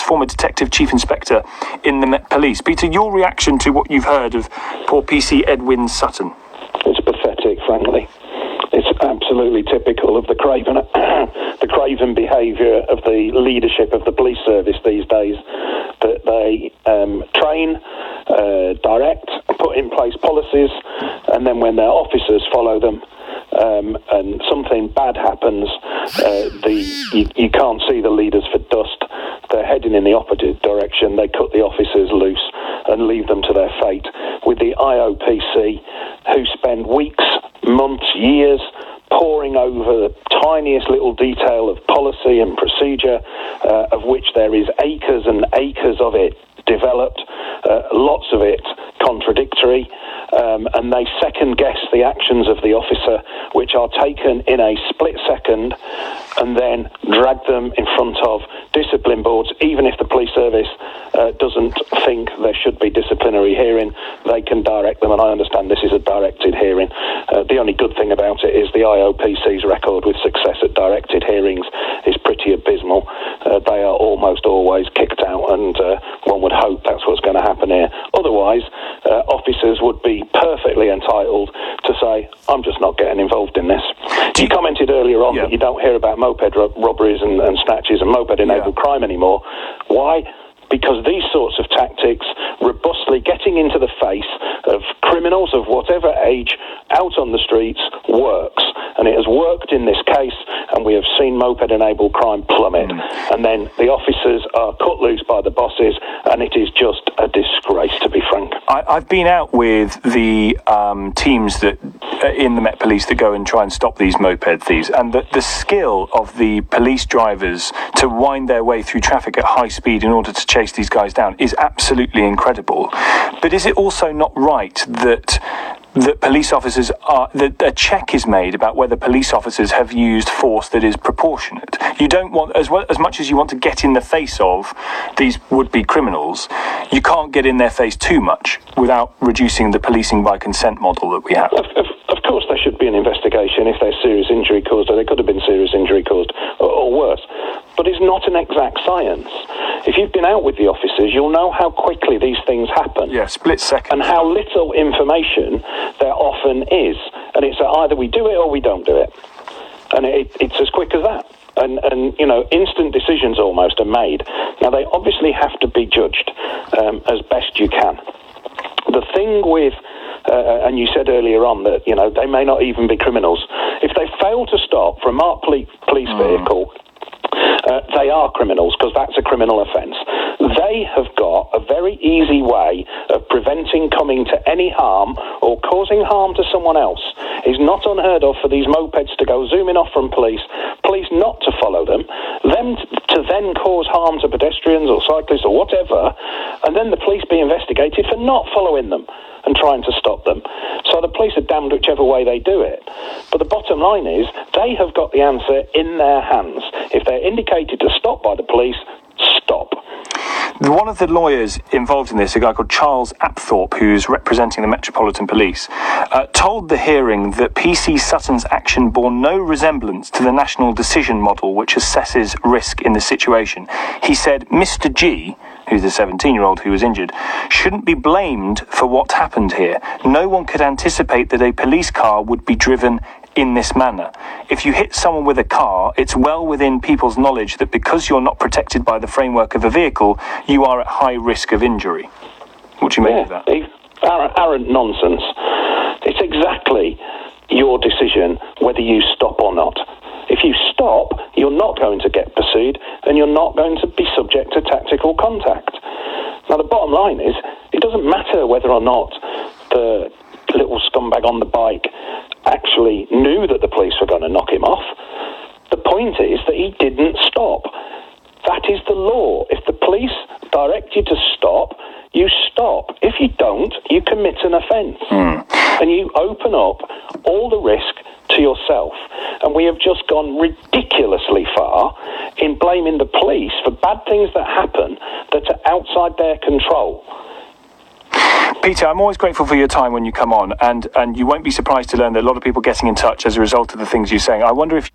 former Detective Chief Inspector in the Met Police. Peter, your reaction to what you've heard of poor PC Edwin Sutton? It's pathetic, frankly. It's absolutely typical of the craven behaviour of the leadership of the police service these days, that they train, direct, put in place policies, and then when their officers follow them, and something bad happens, you can't see the leaders for dust. They're heading in the opposite direction. They cut the officers loose and leave them to their fate. With the IOPC, who spend weeks, months, years poring over the tiniest little detail of policy and procedure, of which there is acres and acres of it developed, lots of it contradictory, and they second guess the actions of the officer, which are taken in a split second, and then drag them in front of discipline boards. Even if the police service doesn't think there should be disciplinary hearing, they can direct them, and I understand this is a directed hearing. The only good thing about it is the IOPC's record with success at directed hearings is pretty abysmal. They are almost always kicked out, and one would hope that's what's going to happen here. Otherwise, officers would be perfectly entitled to say, I'm just not getting involved in this. You commented earlier on that you don't hear about moped robberies and snatches and moped-enabled crime anymore. Why? Because these sorts of tactics, robustly getting into the face of criminals of whatever age out on the streets, works. And it has worked in this case, and we have seen moped-enabled crime plummet. And then the officers are cut loose by the bosses, and it is just a disgrace, to be frank. I've been out with the teams that in the Met Police that go and try and stop these moped thieves, and the skill of the police drivers to wind their way through traffic at high speed in order to chase these guys down is absolutely incredible. But is it also not right that police officers that a check is made about whether police officers have used force that is proportionate? You don't want, as much as you want to get in the face of these would-be criminals, you can't get in their face too much without reducing the policing by consent model that we have. Of course there should be an investigation if there's serious injury caused, or there could have been serious injury caused, or worse. But it's not an exact science. If you've been out with the officers, you'll know how quickly these things happen. Yeah, split second. And how little information there often is. And it's either we do it or we don't do it. And it's as quick as that. And you know, instant decisions almost are made. Now, they obviously have to be judged as best you can. The thing with, and you said earlier on that, you know, they may not even be criminals. If they fail to stop for a marked police vehicle, they are criminals, because that's a criminal offence. They have got a very easy way of preventing coming to any harm or causing harm to someone else. It's not unheard of for these mopeds to go zooming off from police not to follow them to then cause harm to pedestrians or cyclists or whatever, and then the police be investigated for not following them and trying to stop them. So the police are damned whichever way they do it. But the bottom line is, they have got the answer in their hands. If they're indicated to stop by the police, stop. One of the lawyers involved in this, a guy called Charles Apthorpe, who's representing the Metropolitan Police, told the hearing that PC Sutton's action bore no resemblance to the national decision model which assesses risk in the situation. He said Mr. G, who's the 17-year-old who was injured, shouldn't be blamed for what happened here. No one could anticipate that a police car would be driven in this manner. If you hit someone with a car, it's well within people's knowledge that because you're not protected by the framework of a vehicle, you are at high risk of injury. What do you make of that? Arrant nonsense. It's exactly your decision whether you stop or not. If you stop, you're not going to get pursued, and you're not going to be subject to tactical contact. Now, the bottom line is, it doesn't matter whether or not the little scumbag on the bike actually knew that the police were going to knock him off. The point is that he didn't stop. That is the law. If the police direct you to stop, you stop. If you don't, you commit an offence. And you open up all the risk to yourself. And we have just gone ridiculously far in blaming the police for bad things that happen that are outside their control. Peter, I'm always grateful for your time when you come on, and you won't be surprised to learn that a lot of people getting in touch as a result of the things you're saying. I wonder if